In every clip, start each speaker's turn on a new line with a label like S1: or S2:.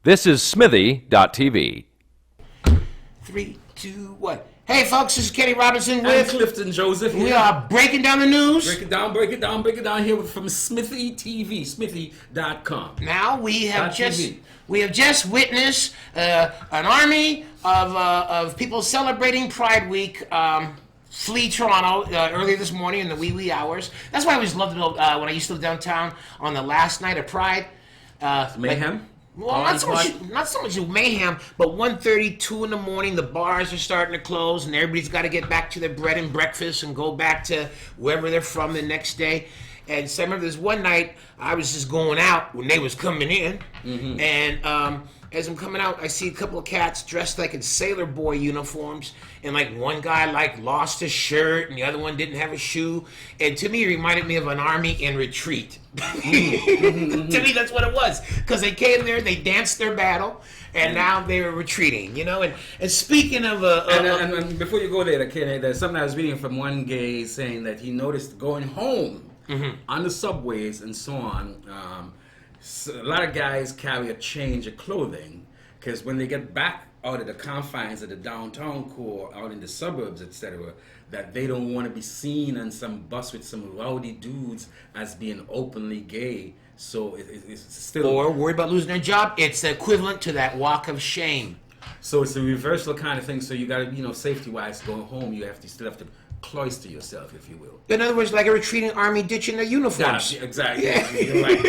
S1: This is Smithy.tv.
S2: 3, 2, 1. Hey, folks, this is Kenny Robinson
S3: And
S2: with
S3: Clifton Joseph here.
S2: We are breaking down the news.
S3: Break it down here from Smithy TV, Smithy.com.
S2: Now we have
S3: TV.
S2: just witnessed an army of people celebrating Pride Week. Flee Toronto earlier this morning in the wee hours. That's why I always loved it when I used to live downtown on the last night of Pride.
S3: Mayhem?
S2: Well, not so much mayhem, but 1:30, 2 in the morning, the bars are starting to close, and everybody's got to get back to their bread and breakfast and go back to wherever they're from the next day. And so I remember this one night, I was just going out when they was coming in, and as I'm coming out, I see a couple of cats dressed like in Sailor Boy uniforms, and like one guy like lost his shirt, and the other one didn't have a shoe, and to me it reminded me of an army in retreat. To me, that's what it was, because they came there, they danced their battle, and now they were retreating, you know. And speaking of
S3: and before you go there, Kenny, there's something I was reading from one gay saying that he noticed going home on the subways and so on. So a lot of guys carry a change of clothing because when they get back out of the confines of the downtown core, out in the suburbs, etc., that they don't want to be seen on some bus with some rowdy dudes as being openly gay. So it's still...
S2: Or worried about losing their job. It's equivalent to that walk of shame.
S3: So it's a reversal kind of thing. So you got to, safety-wise, going home, you still have to cloister yourself, if you will.
S2: In other words, like a retreating army ditching their uniforms.
S3: Yeah, exactly.
S2: Yeah.
S3: You're right.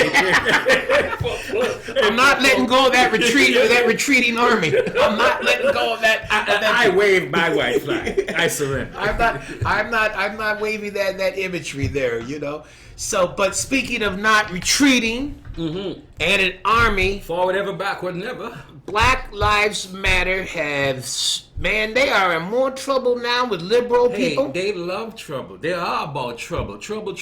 S2: I'm not letting go of that retreating army. I'm not letting go of that.
S3: I wave my white flag. I surrender.
S2: I'm not waving that imagery there, you know. So, but speaking of not retreating and an army,
S3: Forward ever, backward never.
S2: Black Lives Matter they are in more trouble now with liberal people.
S3: They love trouble. They are about trouble. Trouble.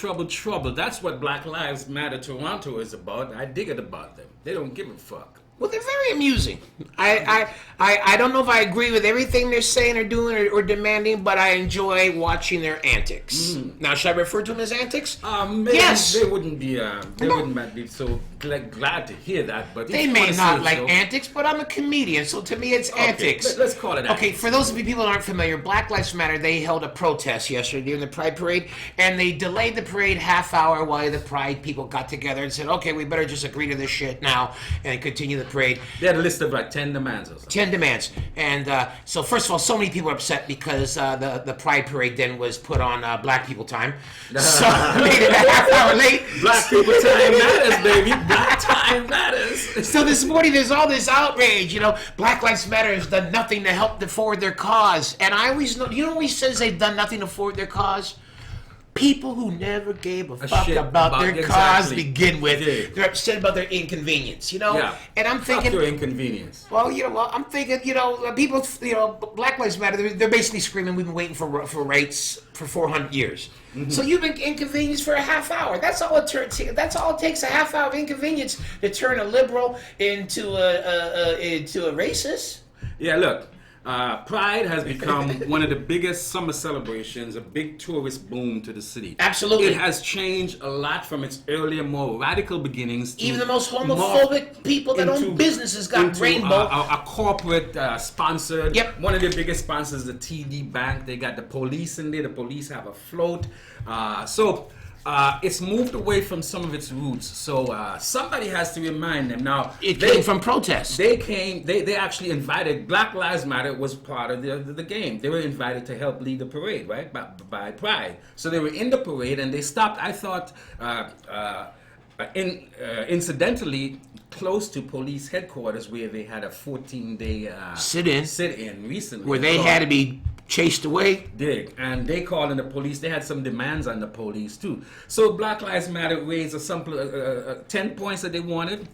S3: That's what Black Lives Matter Toronto is about. I dig it about them. They don't give a fuck.
S2: Well, they're very amusing. I don't know if I agree with everything they're saying or doing or demanding, but I enjoy watching their antics. Now, should I refer to them as antics? Yes.
S3: They wouldn't be. They wouldn't be so glad to hear that. But
S2: they may not like antics, but I'm a comedian, so to me, it's antics.
S3: Let's call it.
S2: Okay,
S3: antics.
S2: for those of you people that aren't familiar, Black Lives Matter, they held a protest yesterday during the Pride Parade, and they delayed the parade half hour while the Pride people got together and said, okay, we better just agree to this shit now and continue the parade.
S3: They had a list of like 10 demands or something.
S2: 10 demands. And so first of all, so many people are upset because the Pride Parade then was put on Black People time. So made it a half hour late.
S3: Black people time matters, baby. Black time matters.
S2: So this morning there's all this outrage, Black Lives Matter has done nothing to help to forward their cause. And I always know, who always says they've done nothing to forward their cause? People who never gave a fuck about their cause to begin with. Yeah. They're upset about their inconvenience,
S3: Yeah.
S2: And I'm thinking...
S3: Fuck your inconvenience.
S2: Well, I'm thinking, people, Black Lives Matter, they're basically screaming, we've been waiting for rights for 400 years. So you've been inconvenienced for a half hour. That's all it takes, a half hour of inconvenience to turn a liberal into a racist.
S3: Yeah, look. Pride has become one of the biggest summer celebrations, a big tourist boom to the city.
S2: Absolutely.
S3: It has changed a lot from its earlier, more radical beginnings.
S2: Even the most homophobic people that own businesses got rainbow.
S3: A corporate sponsored.
S2: Yep.
S3: One of the biggest sponsors, the TD Bank. They got the police in there. The police have a float. It's moved away from some of its roots, so somebody has to remind them. Now,
S2: it came from protests.
S3: They actually invited. Black Lives Matter was part of the game. They were invited to help lead the parade, right, by Pride. So they were in the parade, and they stopped. I thought, incidentally, close to police headquarters, where they had a 14-day sit-in recently,
S2: where they had to be chased away.
S3: And they called in the police. They had some demands on the police too. So Black Lives Matter raised a simple 10 points that they wanted,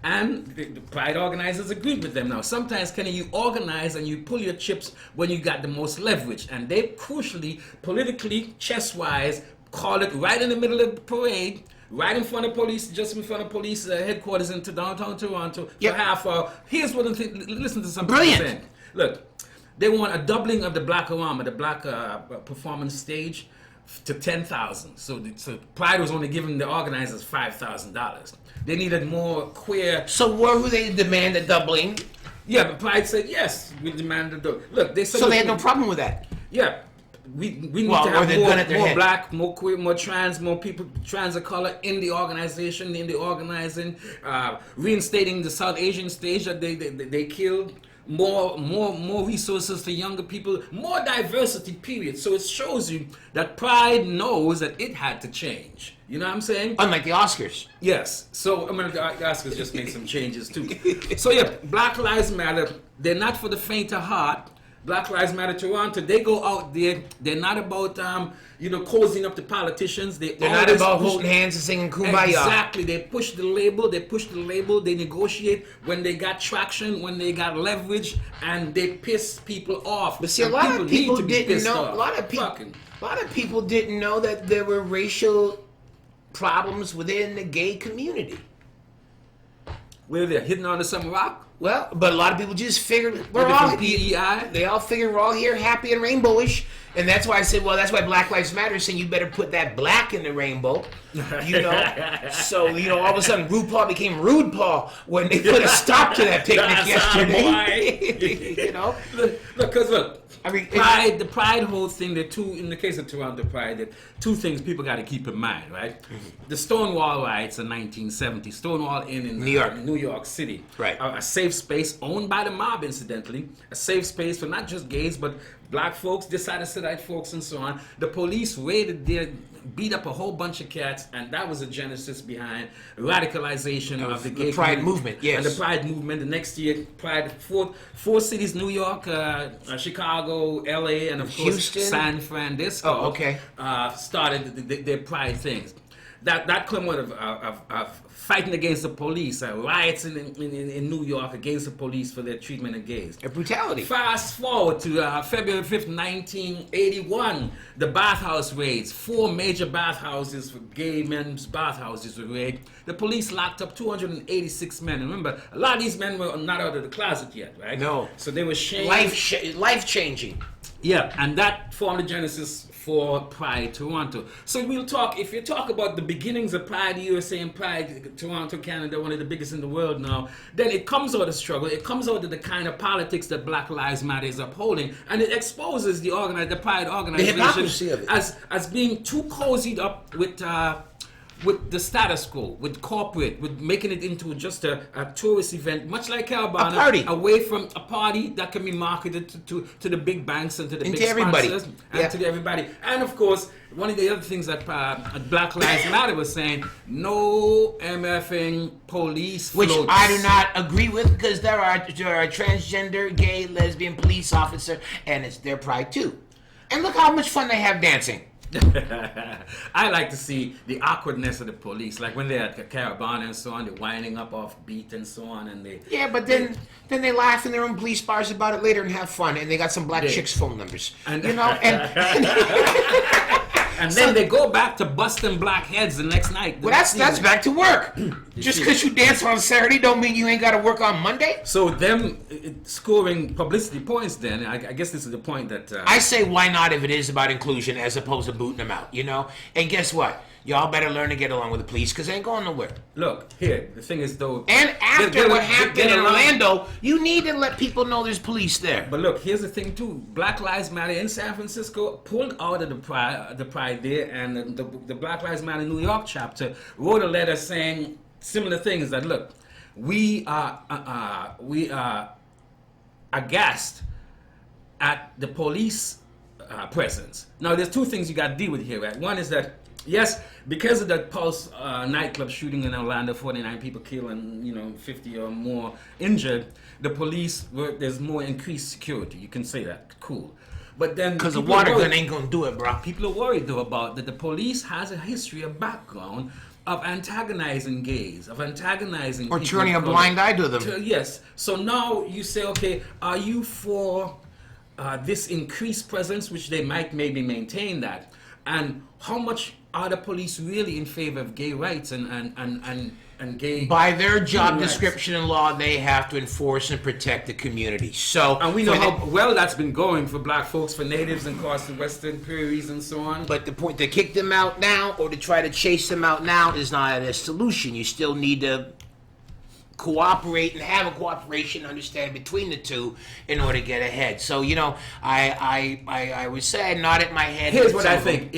S3: and the Pride organizers agreed with them. Now, sometimes, Kenny, you organize and you pull your chips when you got the most leverage, and they crucially, politically, chess-wise, called it right in the middle of the parade. Right in front of police, just in front of police headquarters into downtown Toronto for half hour. Here's what listen to something I'm saying. Look, they want a doubling of the Black Arama, the Black performance stage, to 10,000. So Pride was only giving the organizers $5,000. They needed more queer.
S2: So where were they demand a doubling?
S3: Yeah, but Pride said yes. We demanded the look. They said
S2: So they had no problem with that.
S3: Yeah, we need
S2: Well,
S3: to
S2: or
S3: have
S2: they're gun at their
S3: more
S2: head.
S3: black, more queer, more trans, more people trans of color in the organization, in the organizing, reinstating the South Asian stage that they killed. More resources for younger people, more diversity. Period. So it shows you that Pride knows that it had to change. You know what I'm saying?
S2: Unlike the Oscars.
S3: Yes. So American Oscars just made some changes too. So yeah, Black Lives Matter. They're not for the faint of heart. Black Lives Matter Toronto. They go out there. They're not about cozying up to politicians. They're
S2: not about holding hands and singing Kumbaya.
S3: Exactly. They push the label. They negotiate when they got traction, when they got leverage, and they piss people off.
S2: But see, a
S3: And
S2: lot of people
S3: need to be
S2: didn't
S3: pissed
S2: know.
S3: off.
S2: A lot of
S3: Fucking.
S2: people didn't know that there were racial problems within the gay community.
S3: Where they're hitting onto some rock.
S2: Well, but a lot of people just figured
S3: Looking for PEI.
S2: They all figure we're all here, happy and rainbowish, and that's why I said, well, that's why Black Lives Matter is saying you better put that black in the rainbow, So all of a sudden, RuPaul became Rude Paul when they put a stop to that picnic yesterday.
S3: Look, because look.
S2: I mean,
S3: Pride, the Pride whole thing, in the case of Toronto Pride, there are two things people got to keep in mind, right? Mm-hmm. The Stonewall riots in 1970, Stonewall Inn in New York City.
S2: Right.
S3: A safe space owned by the mob, incidentally. A safe space for not just gays, but black folks, dissatisfied folks, and so on. The police raided there, beat up a whole bunch of cats, and that was the genesis behind radicalization of the gay
S2: Pride
S3: community.
S2: movement. Yes,
S3: and the Pride movement. The next year, Pride four cities: New York, Chicago, L.A., and of course
S2: Houston?
S3: San Francisco.
S2: Oh, okay.
S3: Started their Pride things. That came out of fighting against the police, riots in New York against the police for their treatment of gays.
S2: A brutality.
S3: Fast forward to February 5th, 1981, the bathhouse raids. 4 major bathhouses for gay men's bathhouses were raided. The police locked up 286 men. And remember, a lot of these men were not out of the closet yet, right?
S2: No.
S3: So they were shamed.
S2: Life changing.
S3: Yeah, and that formed the genesis for Pride Toronto. So if you talk about the beginnings of Pride USA and Pride Toronto, Canada, one of the biggest in the world now, then it comes out of struggle. It comes out of the kind of politics that Black Lives Matter is upholding, and it exposes the Pride organization,
S2: the hypocrisy of it,
S3: as being too cozied up with the status quo, with corporate, with making it into just a tourist event, much like Carabana,
S2: a party,
S3: away from a party that can be marketed to the big banks and to the big sponsors and to everybody. And of course, one of the other things that Black Lives Matter was saying, no MFing police floats.
S2: Which I do not agree with, because there are a transgender, gay, lesbian police officer, and it's their pride too. And look how much fun they have dancing.
S3: I like to see the awkwardness of the police, like when they're at Carabana and so on, they're winding up off beat and so on, and
S2: but then they laugh in their own police bars about it later and have fun, and they got some black chicks' phone numbers, and
S3: and then they go back to busting black heads the next night.
S2: Well, that's back to work. Just because you dance on Saturday don't mean you ain't got to work on Monday.
S3: So them scoring publicity points, then I guess this is the point that
S2: I say, why not if it is about inclusion as opposed to booting them out, And guess what? Y'all better learn to get along with the police, because they ain't going nowhere.
S3: Look, here, the thing is, though...
S2: And after what happened in Orlando, you need to let people know there's police there.
S3: But look, here's the thing, too. Black Lives Matter in San Francisco pulled out of the pride there, and the Black Lives Matter New York chapter wrote a letter saying similar things, that, look, we are aghast at the police presence. Now, there's two things you got to deal with here, right? One is that, yes, because of that Pulse nightclub shooting in Orlando, 49 people killed and 50 or more injured, the police there's more increased security. You can say that, cool. But then
S2: because the water gun ain't gonna do it, bro.
S3: People are worried though about that the police has a history, a background of antagonizing gays, of antagonizing
S2: or turning a blind eye to them.
S3: Yes. So now you say, okay, are you for this increased presence, which they might maybe maintain that, and how much are the police really in favor of gay rights and and gay.
S2: By their job
S3: human rights.
S2: description and law, they have to enforce and protect the community. So,
S3: And we know
S2: for the-
S3: how well that's been going for black folks, for natives across the western prairies and so on.
S2: But the point to kick them out now or to try to chase them out now is not a solution. You still need to cooperate and have a cooperation understanding between the two in order to get ahead. So I would say I nodded my head.
S3: Here's
S2: with
S3: what
S2: some
S3: I
S2: of them.
S3: think: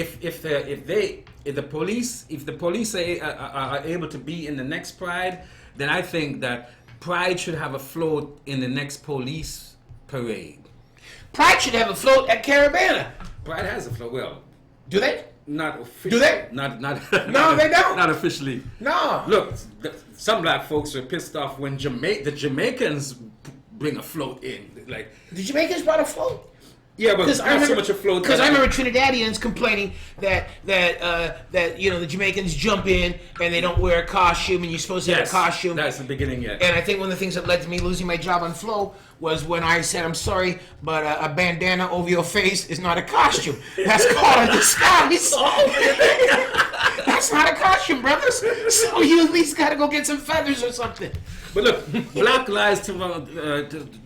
S3: if the police are able to be in the next Pride, then I think that Pride should have a float in the next police parade.
S2: Pride should have a float at Caravana.
S3: Pride has a float. Well,
S2: Do they?
S3: not officially.
S2: Do they?
S3: Not.
S2: No, they don't.
S3: Not officially.
S2: No.
S3: Look, some black folks are pissed off when the Jamaicans bring a float in. Like,
S2: The Jamaicans brought a float.
S3: yeah, but not so much a float.
S2: Because I remember Trinidadians complaining that the Jamaicans jump in and they don't wear a costume and you're supposed to have a costume.
S3: That's the beginning, yeah.
S2: And I think one of the things that led to me losing my job on Flow was when I said, I'm sorry, but a bandana over your face is not a costume. That's called a disguise. That's not a costume, brothers. So you at least got to go get some feathers or something.
S3: But look, Black Lives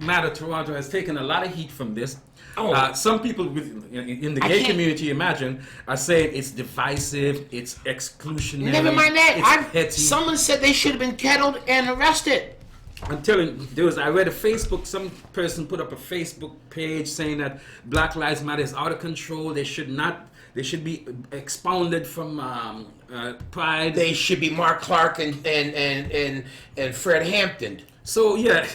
S3: Matter Toronto has taken a lot of heat from this.
S2: Oh.
S3: Some people in the
S2: I
S3: gay
S2: can't-
S3: community, imagine, are saying it's divisive, it's exclusionary.
S2: Never mind
S3: it's
S2: that.
S3: petty.
S2: Someone said they should have been kettled and arrested.
S3: I'm telling you, I read a Facebook, some person put up a Facebook page saying that Black Lives Matter is out of control. They should be expounded from Pride.
S2: They should be Mark Clark and Fred Hampton.
S3: So yeah,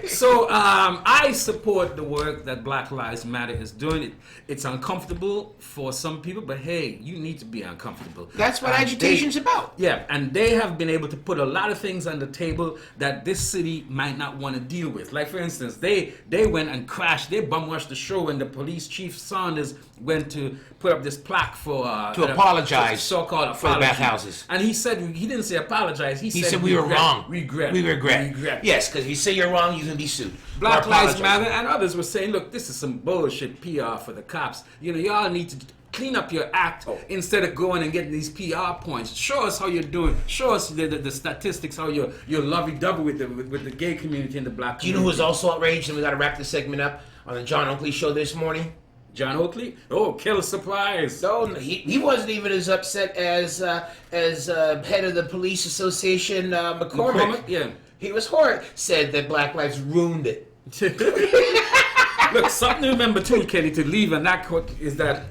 S3: so I support the work that Black Lives Matter is doing. It's uncomfortable for some people, but hey, you need to be uncomfortable.
S2: That's what
S3: And
S2: agitation's about.
S3: Yeah, and they have been able to put a lot of things on the table that this city might not want to deal with. Like for instance, they went and crashed. They bum rushed the show when the police chief Saunders went to put up this plaque for
S2: To apologize
S3: so-called
S2: for the
S3: apology.
S2: bathhouses.
S3: And he said he didn't say apologize. He
S2: He said we were wrong.
S3: Regret.
S2: We regret. Yes, because if you say you're wrong, you can be sued.
S3: Black
S2: Or
S3: Lives
S2: apologize.
S3: Matter and others were saying, look, this is some bullshit PR for the cops. Y'all need to clean up your act instead of going and getting these PR points. Show us how you're doing. Show us the statistics, how you're lovey-dovey with the gay community and the black
S2: Do you
S3: community.
S2: know who's also outraged? And we got to wrap this segment up on the John Oakley show this morning.
S3: John Oakley? Oh, kill surprise.
S2: No, he wasn't even as upset as head of the police association, McCormick.
S3: Yeah.
S2: He was horrid. Said that Black Lives ruined it.
S3: Look, something to remember too, Kenny, to leave on that quote is that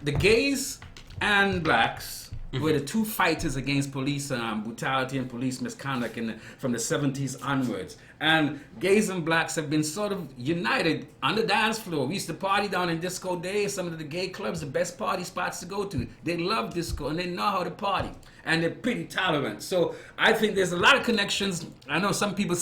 S3: the gays and blacks were the two fighters against police brutality and police misconduct from the 70s onwards. And gays and blacks have been sort of united on the dance floor. We used to party down in Disco Days, some of the gay clubs, the best party spots to go to. They love disco and they know how to party. And they're pretty tolerant. So I think there's a lot of connections. I know some people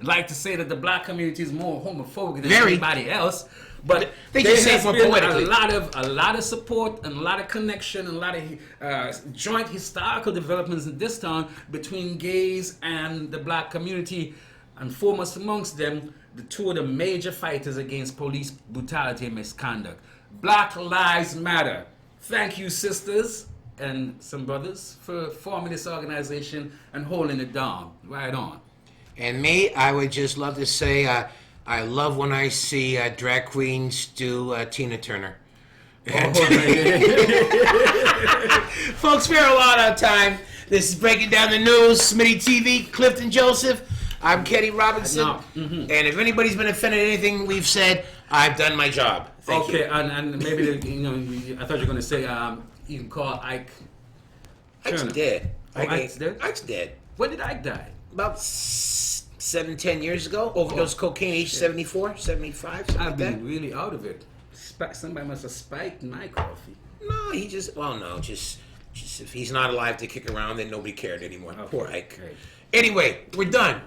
S3: like to say that the black community is more homophobic than
S2: Very.
S3: anybody else. But
S2: They
S3: there
S2: just say it
S3: has
S2: more
S3: been
S2: poetically.
S3: a lot of support and a lot of connection and a lot of joint historical developments in this town between gays and the black community, and foremost amongst them, the two of the major fighters against police brutality and misconduct. Black Lives Matter. Thank you, sisters and some brothers, for forming this organization and holding it down. Right on.
S2: And me, I would just love to say I love when I see drag queens do Tina Turner. Folks, we're a lot out of time. This is Breaking Down the News, Smitty TV, Clifton Joseph. I'm Kenny Robinson. And if anybody's been offended at anything we've said, I've done my job. Thank you.
S3: Okay, and maybe I thought you were going to say you can call Ike.
S2: Ike's
S3: Turner.
S2: dead.
S3: Oh, Ike's dead?
S2: Ike's dead.
S3: When did Ike die?
S2: About 7-10 years ago. Overdose cocaine, age 74, 75, something
S3: I've
S2: like that.
S3: been really out of it. Somebody must have spiked my coffee.
S2: No, he just, just if he's not alive to kick around, then nobody cared anymore. Poor Ike.
S3: Great.
S2: Anyway, we're done.